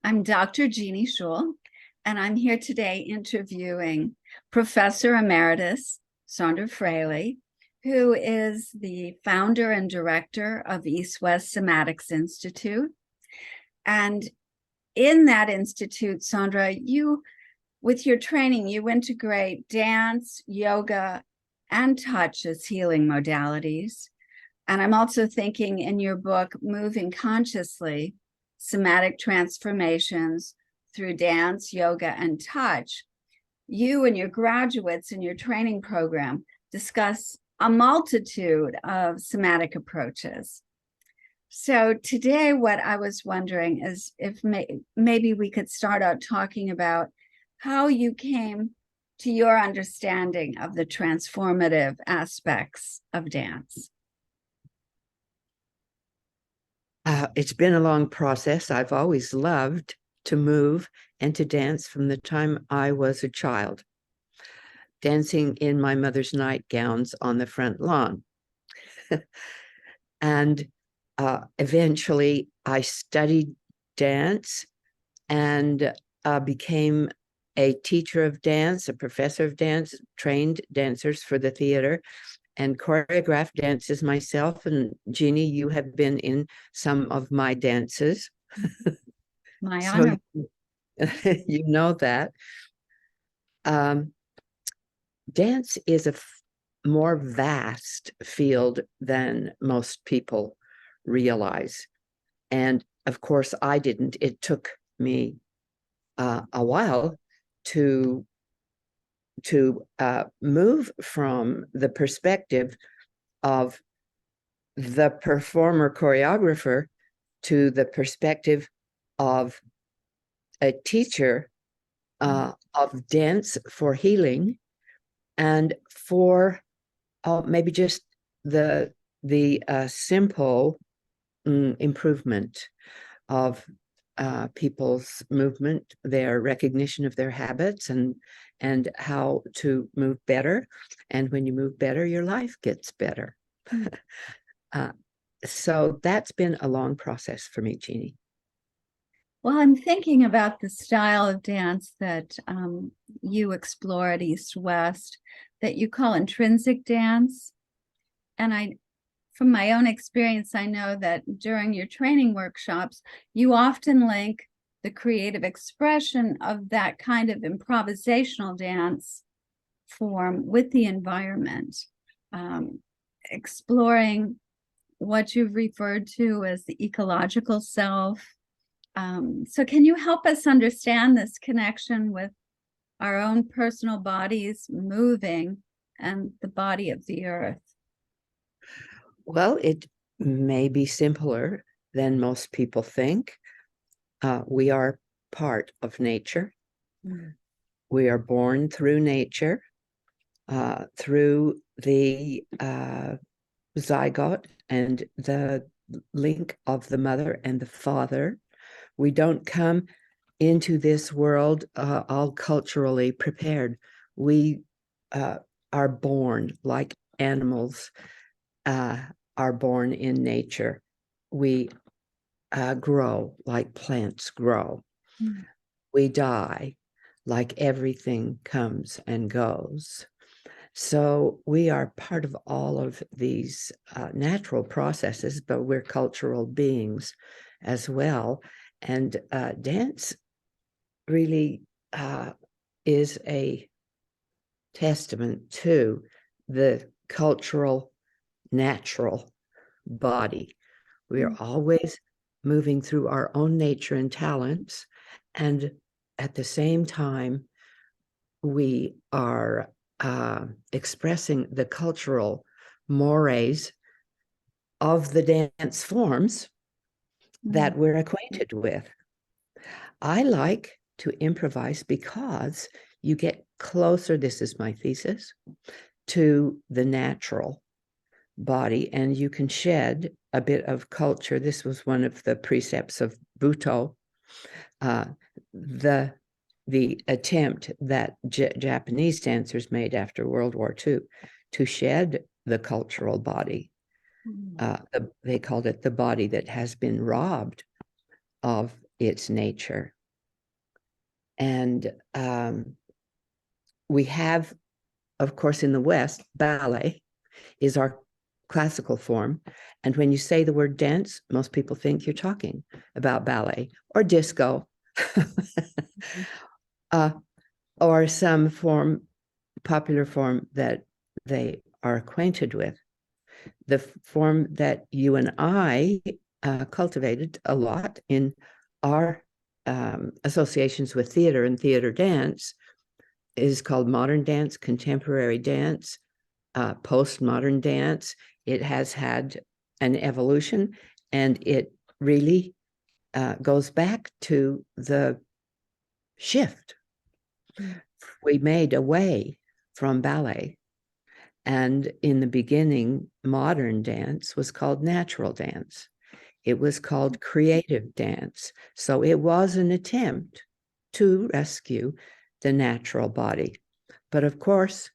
I'm Dr. Jeanne Schul, and I'm here today interviewing Professor Emeritus Sondra Fraleigh, who is the founder and director of Eastwest Somatics Institute. And in that institute, Sondra, with your training, you integrate dance, yoga, and touch as healing modalities. And I'm also thinking in your book, Moving Consciously, Somatic Transformations Through Dance, Yoga, and Touch, you and your graduates in your training program discuss a multitude of somatic approaches. So today, what I was wondering is if maybe we could start out talking about how you came to your understanding of the transformative aspects of dance. It's been a long process. I've always loved to move and to dance from the time I was a child, dancing in my mother's nightgowns on the front lawn. And eventually I studied dance and became a teacher of dance, a professor of dance, trained dancers for the theater, and choreographed dances myself. And Jeanne, you have been in some of my dances. My honor. You know that. Dance is a more vast field than most people realize. And of course, I didn't. It took me a while to move from the perspective of the performer choreographer to the perspective of a teacher of dance for healing and for maybe just the simple improvement of people's movement, their recognition of their habits, and how to move better. And when you move better, your life gets better. So that's been a long process for me, Jeanne. Well, I'm thinking about the style of dance that you explore at East West that you call intrinsic dance. And from my own experience, I know that during your training workshops, you often link the creative expression of that kind of improvisational dance form with the environment, exploring what you've referred to as the ecological self. So can you help us understand this connection with our own personal bodies moving and the body of the earth? Well, it may be simpler than most people think. We are part of nature. We are born through nature, through the zygote and the link of the mother and the father. We don't come into this world all culturally prepared. We are born like animals are born in nature. We grow like plants grow. We die like everything comes and goes. So we are part of all of these natural processes, but we're cultural beings as well. And dance really is a testament to the cultural, natural body. We are always moving through our own nature and talents. And at the same time, we are expressing the cultural mores of the dance forms that we're acquainted with. I like to improvise because you get closer, this is my thesis, to the natural body, and you can shed a bit of culture. This was one of the precepts of Buto, the attempt that Japanese dancers made after World War II to shed the cultural body. They called it the body that has been robbed of its nature. And we have, of course, in the West, ballet is our classical form. And when you say the word dance, most people think you're talking about ballet or disco or some popular form that they are acquainted with. The form that you and I cultivated a lot in our associations with theater and theater dance is called modern dance, contemporary dance, postmodern dance. It has had an evolution, and it really goes back to the shift. We made away from ballet, and in the beginning, modern dance was called natural dance. It was called creative dance. So it was an attempt to rescue the natural body. But of course,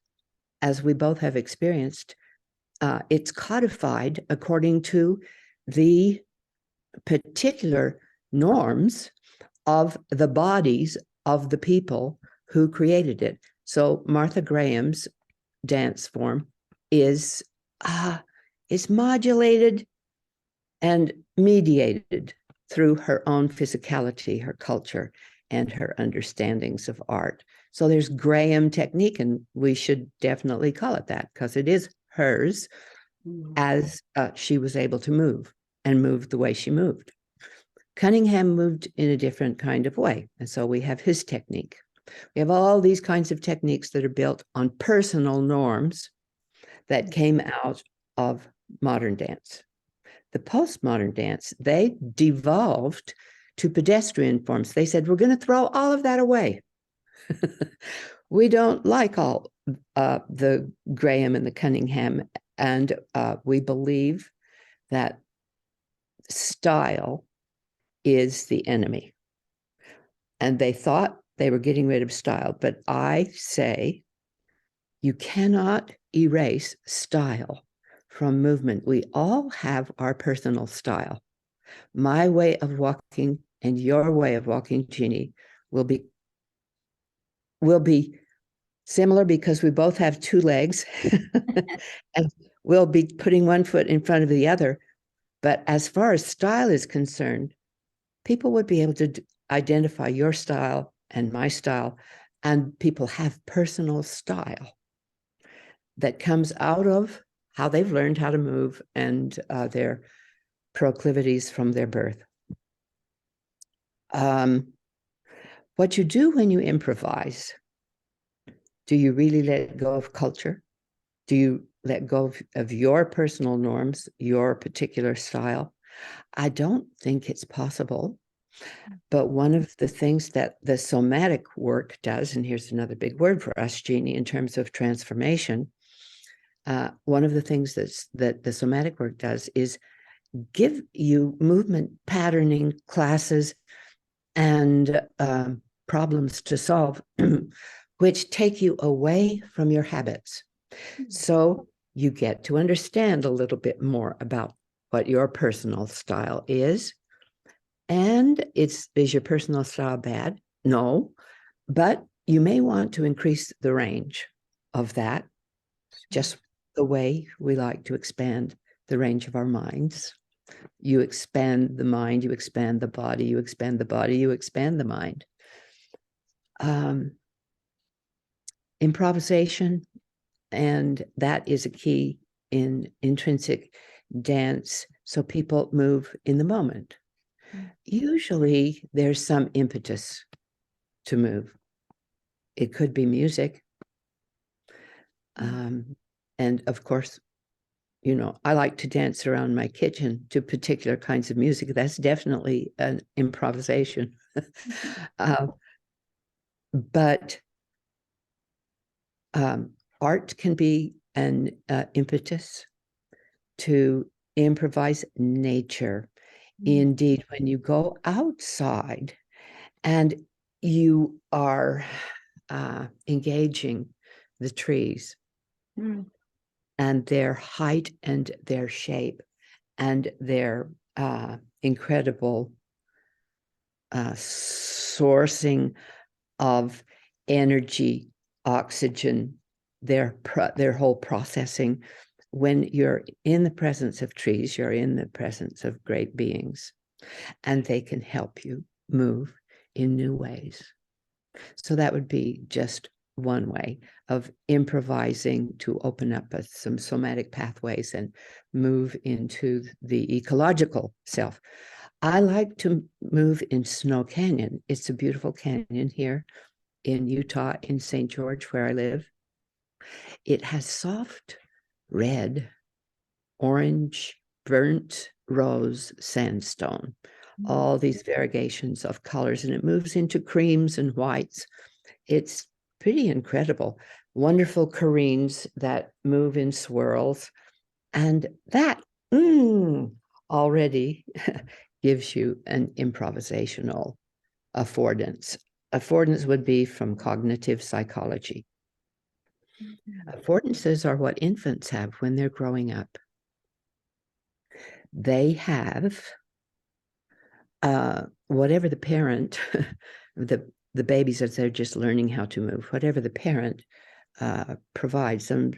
as we both have experienced, it's codified according to the particular norms of the bodies of the people who created it. So Martha Graham's dance form is modulated and mediated through her own physicality, her culture, and her understandings of art. So there's Graham technique, and we should definitely call it that because it is hers as she was able to move and move the way she moved. Cunningham moved in a different kind of way. And so we have his technique. We have all these kinds of techniques that are built on personal norms that came out of modern dance. The postmodern dance, they devolved to pedestrian forms. They said, we're going to throw all of that away. We don't like all the Graham and the Cunningham, and we believe that style is the enemy. And they thought they were getting rid of style, but I say you cannot erase style from movement. We all have our personal style. My way of walking and your way of walking, Jeannie, will be similar because we both have two legs and we'll be putting one foot in front of the other. But as far as style is concerned, people would be able to identify your style and my style, and people have personal style that comes out of how they've learned how to move and their proclivities from their birth. What you do when you improvise, do you really let go of culture? Do you let go of your personal norms, your particular style? I don't think it's possible. But one of the things that the somatic work does, and here's another big word for us, Jeannie, in terms of transformation, one of the things that the somatic work does is give you movement patterning classes and problems to solve, which take you away from your habits. So you get to understand a little bit more about what your personal style is. And is your personal style bad? No, but you may want to increase the range of that, just the way we like to expand the range of our minds. You expand the mind, you expand the body, you expand the body, you expand the mind. Improvisation, and that is a key in intrinsic dance, so people move in the moment. Usually there's some impetus to move. It could be music. And of course, you know, I like to dance around my kitchen to particular kinds of music. That's definitely an improvisation. But art can be an impetus to improvise nature. Indeed, when you go outside and you are engaging the trees and their height and their shape and their incredible sourcing of energy, oxygen, their whole processing. When you're in the presence of trees, you're in the presence of great beings, and they can help you move in new ways. So that would be just one way of improvising to open up some somatic pathways and move into the ecological self. I like to move in Snow Canyon. It's a beautiful canyon here in Utah, in St. George, where I live. It has soft red, orange, burnt rose sandstone, all these variegations of colors, and it moves into creams and whites. It's pretty incredible. Wonderful careens that move in swirls. And that already gives you an improvisational affordance. Affordance would be from cognitive psychology. Affordances are what infants have when they're growing up. They have whatever the parent, the babies as they're just learning how to move, whatever the parent provides them,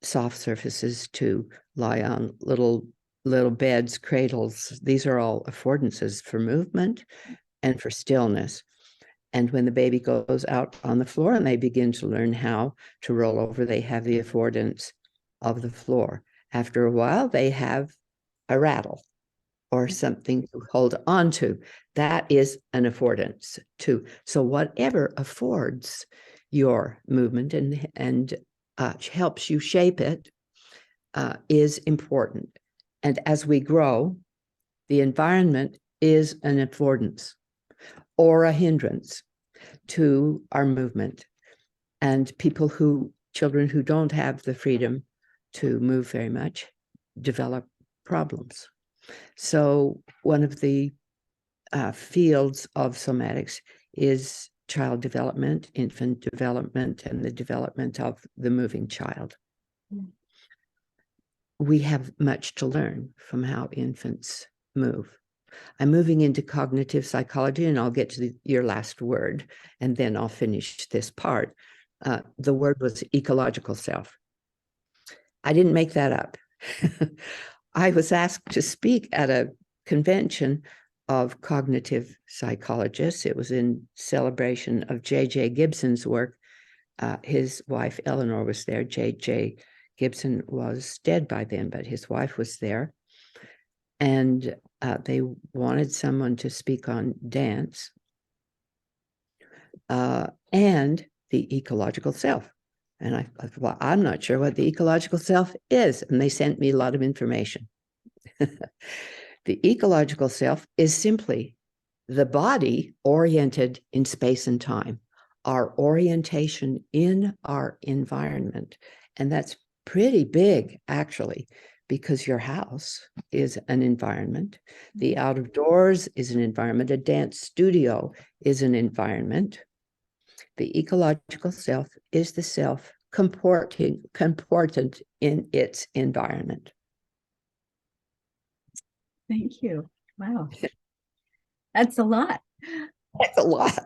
soft surfaces to lie on, little beds, cradles. These are all affordances for movement and for stillness. And when the baby goes out on the floor and they begin to learn how to roll over, they have the affordance of the floor. After a while, they have a rattle or something to hold on to. That is an affordance too. So whatever affords your movement and helps you shape it is important. And as we grow, the environment is an affordance or a hindrance to our movement. And children who don't have the freedom to move very much develop problems. So one of the fields of somatics is child development, infant development, and the development of the moving child. We have much to learn from how infants move. I'm moving into cognitive psychology, and I'll get to your last word, and then I'll finish this part. The word was ecological self. I didn't make that up. I was asked to speak at a convention of cognitive psychologists. It was in celebration of J.J. Gibson's work. His wife, Eleanor, was there. J.J. Gibson was dead by then, but his wife was there. And they wanted someone to speak on dance and the ecological self. And I thought, well, I'm not sure what the ecological self is. And they sent me a lot of information. The ecological self is simply the body oriented in space and time, our orientation in our environment. And that's pretty big, actually, because your house is an environment. The out of doors is an environment. A dance studio is an environment. The ecological self is the self comported in its environment. Thank you. Wow. That's a lot. That's a lot.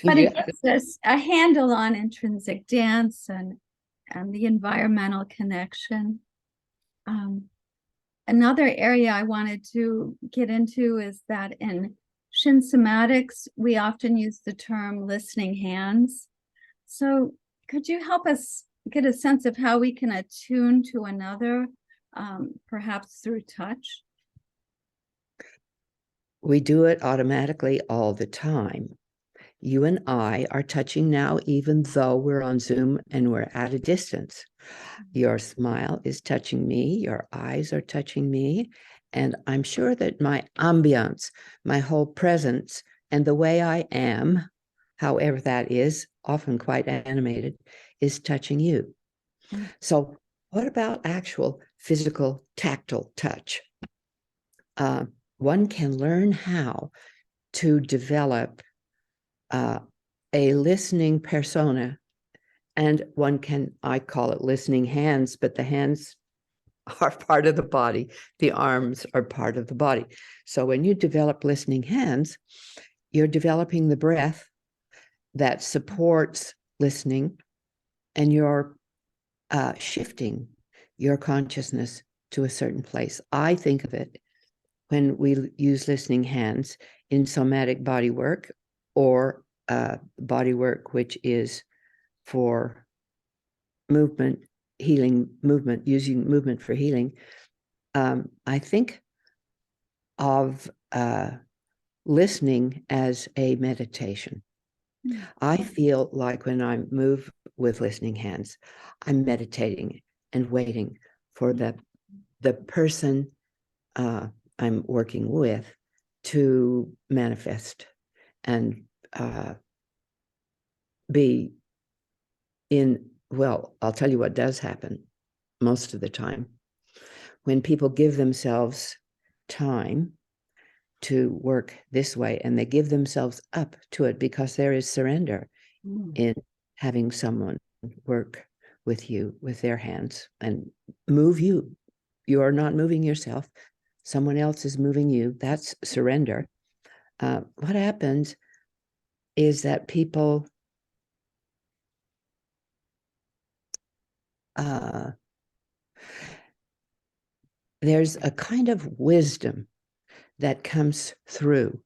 But it gives us a handle on intrinsic dance and the environmental connection. Another area I wanted to get into is that in Jeanne Somatics, we often use the term listening hands. So could you help us get a sense of how we can attune to another, perhaps through touch? We do it automatically all the time. You and I are touching now, even though we're on Zoom and we're at a distance. Your smile is touching me, your eyes are touching me, and I'm sure that my ambiance, my whole presence, and the way I am, however that is, often quite animated, is touching you. So what about actual physical, tactile touch? One can learn how to develop a listening persona, and I call it listening hands, but the hands are part of the body. The arms are part of the body. So when you develop listening hands, you're developing the breath that supports listening, and you're shifting your consciousness to a certain place. I think of it when we use listening hands in somatic body work, or body work which is for movement, healing movement, using movement for healing. I think of listening as a meditation. I feel like when I move with listening hands, I'm meditating and waiting for the person I'm working with to manifest and be in, well, I'll tell you what does happen most of the time. When people give themselves time to work this way, and they give themselves up to it, because there is surrender in having someone work with you with their hands and move you. You are not moving yourself. Someone else is moving you. That's surrender. What happens is that people there's a kind of wisdom that comes through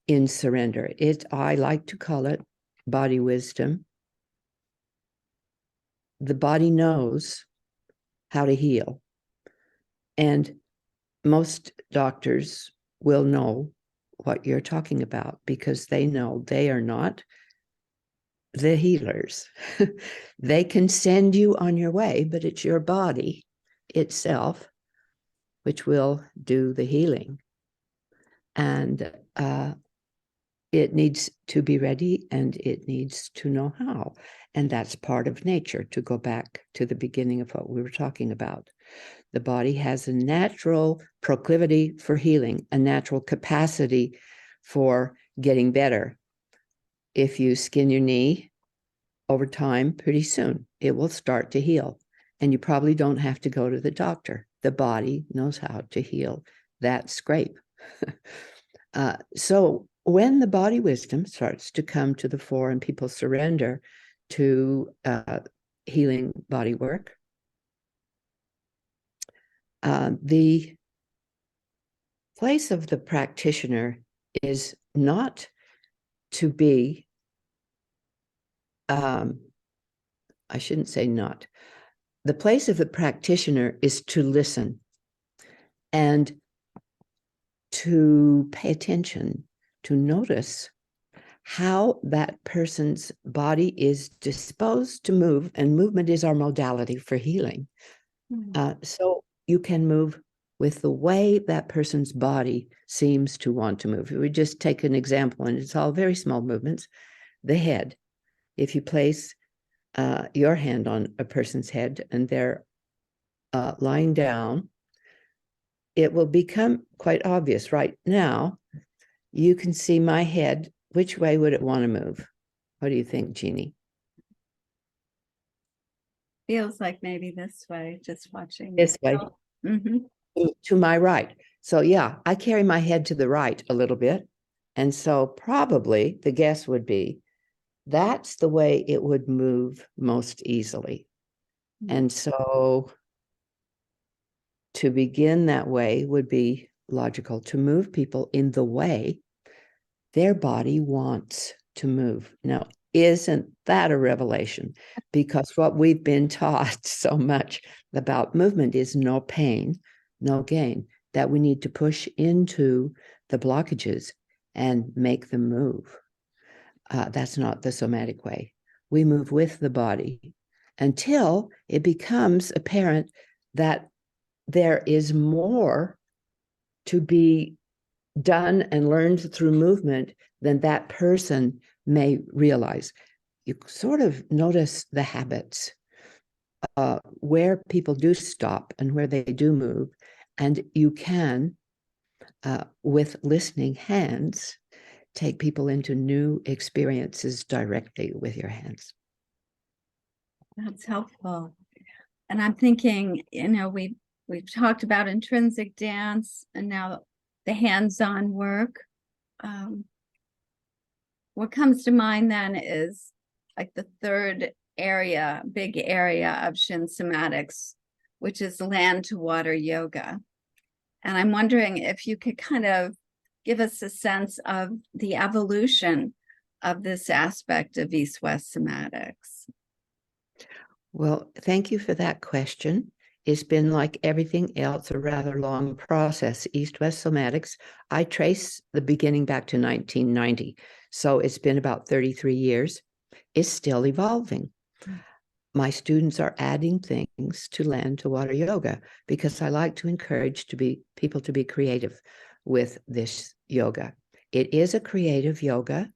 in surrender. I like to call it body wisdom. The body knows how to heal. And most doctors will know what you're talking about, because they know they are not the healers. They can send you on your way, but it's your body itself which will do the healing. And it needs to be ready, and it needs to know how. And that's part of nature, to go back to the beginning of what we were talking about. The body has a natural proclivity for healing, a natural capacity for getting better. If you skin your knee, over time, pretty soon, it will start to heal. And you probably don't have to go to the doctor. The body knows how to heal that scrape. So when the body wisdom starts to come to the fore and people surrender to healing body work, the place of the practitioner is not to be, I shouldn't say not. The place of the practitioner is to listen and to pay attention, to notice how that person's body is disposed to move, and movement is our modality for healing. So you can move with the way that person's body seems to want to move. We just take an example, and it's all very small movements. The head. If you place your hand on a person's head and they're lying down, it will become quite obvious. Right now, you can see my head. Which way would it want to move? What do you think, Jeannie? Feels like maybe this way, just watching. This way. Mm-hmm. To my right. So yeah, I carry my head to the right a little bit. And so probably the guess would be that's the way it would move most easily. And so to begin that way would be logical, to move people in the way their body wants to move. Now, isn't that a revelation? Because what we've been taught so much about movement is no pain, no gain, that we need to push into the blockages and make them move. That's not the somatic way. We move with the body until it becomes apparent that there is more to be done and learned through movement than that person may realize. You sort of notice the habits, where people do stop and where they do move. And you can, with listening hands, take people into new experiences directly with your hands. That's helpful. And I'm thinking, we've talked about intrinsic dance, and now the hands-on work. what comes to mind then is like the third big area of Shin somatics, which is land to water yoga. And I'm wondering if you could kind of give us a sense of the evolution of this aspect of East-West somatics. Well, thank you for that question. It's been, like everything else, a rather long process. East-West Somatics, I trace the beginning back to 1990. So it's been about 33 years. It's still evolving. My students are adding things to land to water yoga because I like to encourage people to be creative with this yoga. It is a creative yoga.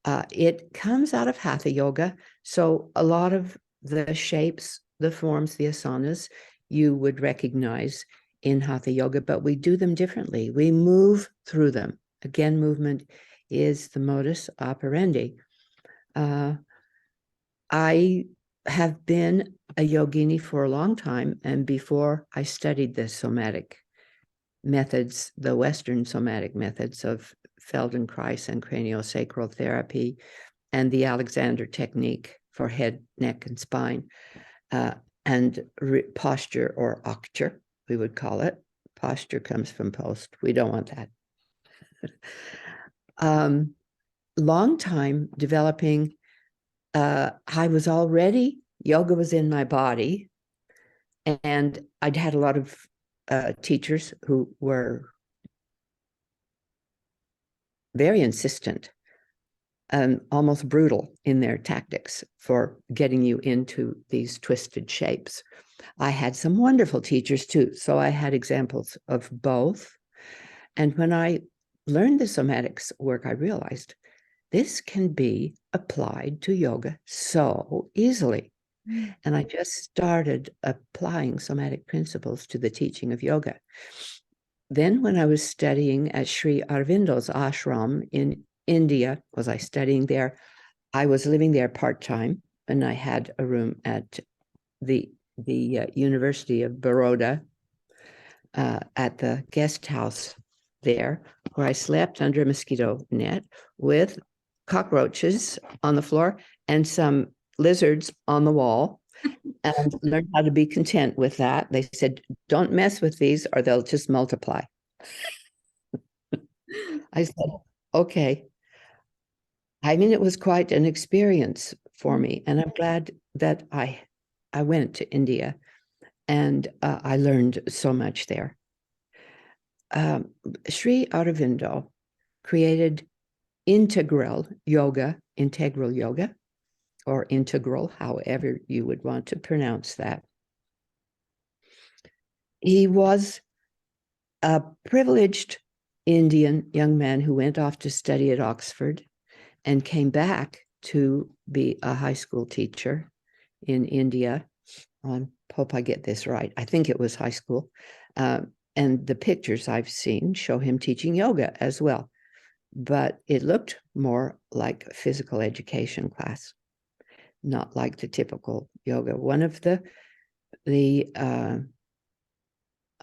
It comes out of hatha yoga. So a lot of the shapes, the forms, the asanas, you would recognize in hatha yoga, but we do them differently. We move through them. Again, movement is the modus operandi. I have been a yogini for a long time, and before I studied the somatic methods, the Western somatic methods of Feldenkrais and craniosacral therapy, and the Alexander technique for head, neck, and spine, and posture, or okture, we would call it. Posture comes from post. We don't want that. Long time developing. I was already, yoga was in my body, and I'd had a lot of teachers who were very insistent and almost brutal in their tactics for getting you into these twisted shapes. I had some wonderful teachers too, so I had examples of both. And when I learned the somatics work, I realized this can be applied to yoga so easily. And I just started applying somatic principles to the teaching of yoga. Then when I was studying at Sri Aurobindo's ashram in India, was I studying there? I was living there part-time, and I had a room at the University of Baroda at the guest house there, where I slept under a mosquito net with cockroaches on the floor and some lizards on the wall, and learned how to be content with that. They said, don't mess with these or they'll just multiply. I said, okay. I mean, it was quite an experience for me, and I'm glad that I went to India, and I learned so much there. Sri Aurobindo created integral yoga, or integral, however you would want to pronounce that. He was a privileged Indian young man who went off to study at Oxford and came back to be a high school teacher in India. I hope I get this right. I think it was high school. And the pictures I've seen show him teaching yoga as well. But it looked more like a physical education class, not like the typical yoga. One of the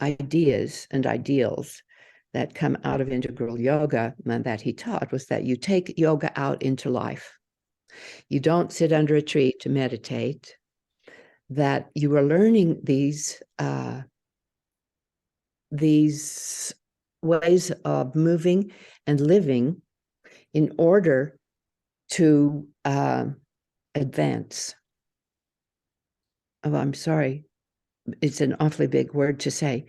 ideas and ideals that come out of integral yoga and that he taught was that you take yoga out into life. You don't sit under a tree to meditate, that you are learning these ways of moving and living in order to advance. Oh, I'm sorry. It's an awfully big word to say.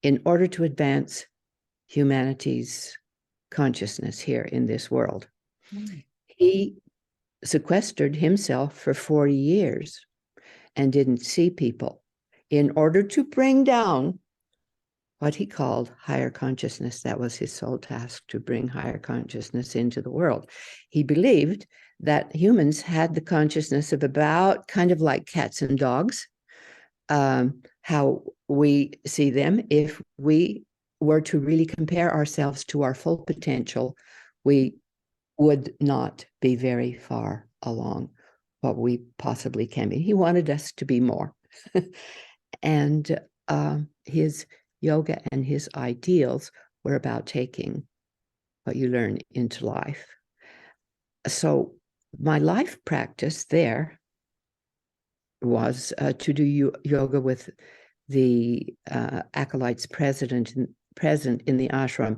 In order to advance humanity's consciousness here in this world. He sequestered himself for 40 years and didn't see people in order to bring down what he called higher consciousness. That was his sole task, to bring higher consciousness into the world. He believed that humans had the consciousness of about kind of like cats and dogs, how we see them. If we were to really compare ourselves to our full potential, we would not be very far along what we possibly can be. He wanted us to be more. And his yoga and his ideals were about taking what you learn into life. so my life practice there was to do yoga with the acolytes present in the ashram.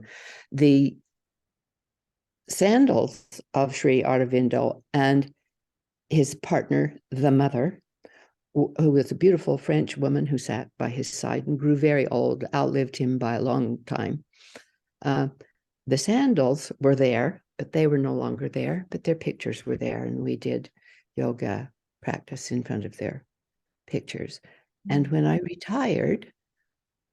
The sandals of Sri Aurobindo and his partner, the mother, who was a beautiful French woman who sat by his side and grew very old, outlived him by a long time. The sandals were there, but they were no longer there, but their pictures were there, and we did yoga practice in front of their pictures. And when I retired,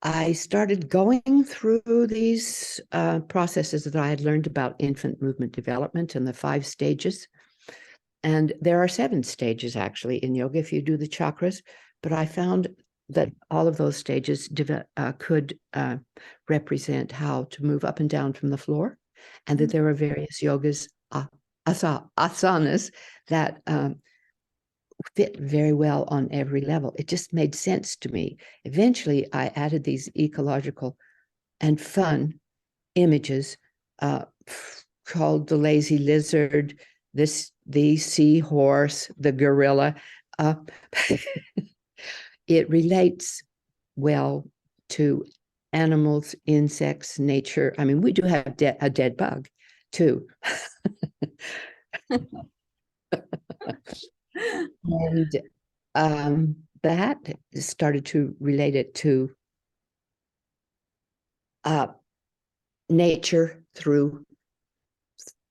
I started going through these processes that I had learned about infant movement development and the 5 stages. And there are 7 stages actually in yoga if you do the chakras, but I found that all of those stages could represent how to move up and down from the floor, and that there are various yogas, asanas, that fit very well on every level. It just made sense to me. Eventually, I added these ecological and fun images called the lazy lizard, the seahorse, the gorilla. It relates well to animals, insects, nature. I mean, we do have a dead bug too. And that started to relate it to nature through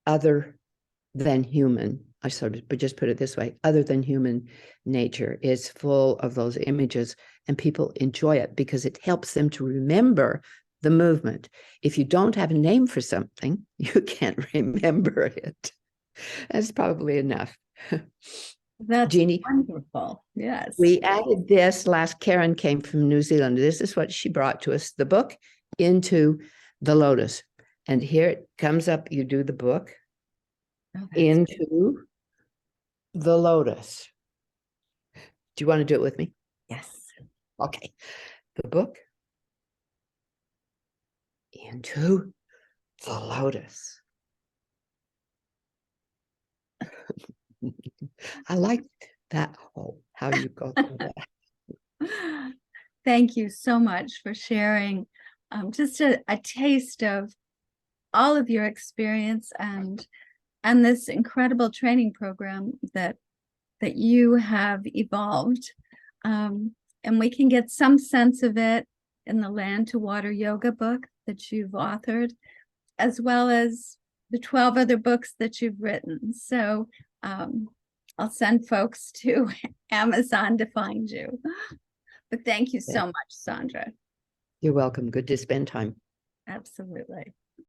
other than human. I sort of just put it this way: other than human nature is full of those images, and people enjoy it because it helps them to remember the movement. If you don't have a name for something, you can't remember it. That's probably enough. That's Jeannie, wonderful. Yes. we added this last. Karen came from New Zealand. This is what she brought to us, the book Into the Lotus. And here it comes up. You do the book Into the Lotus. Do you want to do it with me? Yes. Okay. The book Into the Lotus. I like that. Oh, how you go through that. Thank you so much for sharing just a taste of all of your experience and this incredible training program that you have evolved. And we can get some sense of it in the Land to Water Yoga book that you've authored, as well as the 12 other books that you've written. So I'll send folks to Amazon to find you. But thank you so much, Sondra. You're welcome. Good to spend time. Absolutely.